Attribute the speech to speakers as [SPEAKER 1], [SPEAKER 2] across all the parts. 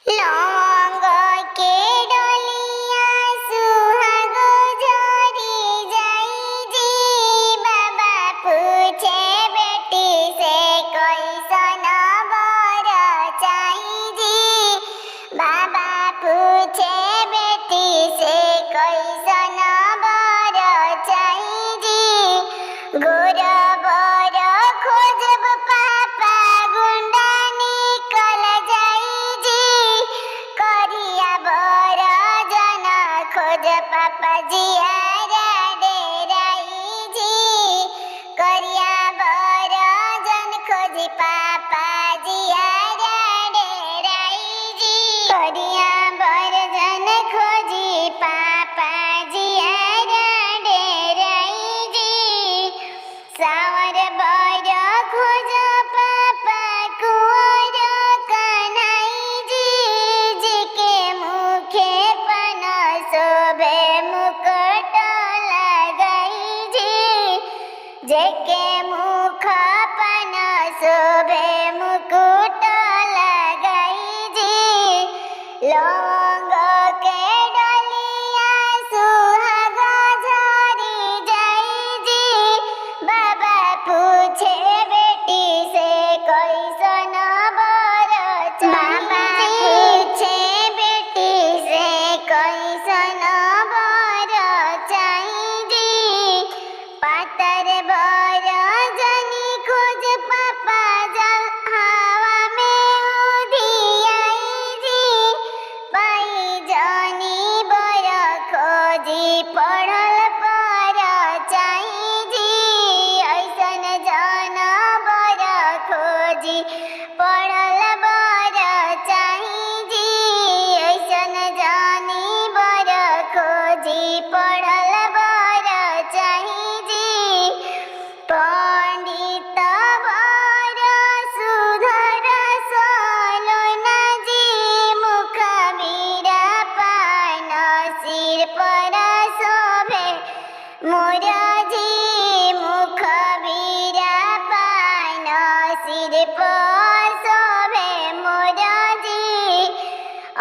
[SPEAKER 1] लवंग के डलिया सुहाग झरी जाई जी। बाबा पूछे बेटी से कैसन बर चाही जी। बाबा पूछे बेटी से कैसन बर चाही जी। गोर बर खोजब पापा गुंडा निकल जाई जी। करिया बर जन खोज पापा जियारा डेराई जी। करिया बर जन खोज पापा जियारा डेराई जी। करिया बर जन खोजी पापा जियारा डेराई जी। सावर बर खोज पापा कुंवर कन्हई जी। जिके मुखे पन शोभे मुकुट लगाई जी। जेके मुख पन शोभे मुकुट लगाई जी। लवंग के डलिया सुहाग झरी जाई जी। बाबा पूछे बेटी से कैसन बर चाही जी। पूछे बेटी से कैसन बर चाही जी। पातर बर जनी खोज पापा जल हवा में उधियाई जी। पाई जनी बर खोजी पढ़ल पर चाही जी। ऐसन जन बर खोजी पढ़ल बर चाही जी। ऐसन जनी बर खोजी पढ़ल बर चाही जी। पंडित बर सुधर सोलोन जी। मुख बीरा पान सिर पर शोभे मोर जी। मुख बीरा पान सिर पर शोभे मोर जी।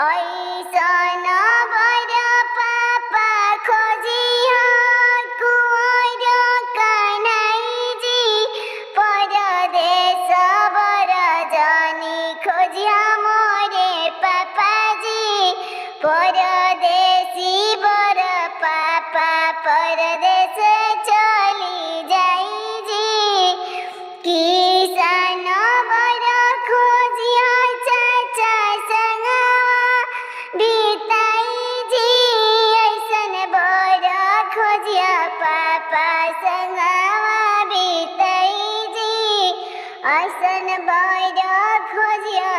[SPEAKER 1] ऐसन बर पापा खोजिया कुंवर कन्हई जी। परदेश बर जनी खोजिया मोरे पापा जी। परदेसी बर पापा परदेश चली जाई जी। किसान बर खोजिया चाचा संगवा बिताई जी। ऐसन बर खोजिया पापा संगवा बिताई जी। ऐसन बर खोजिया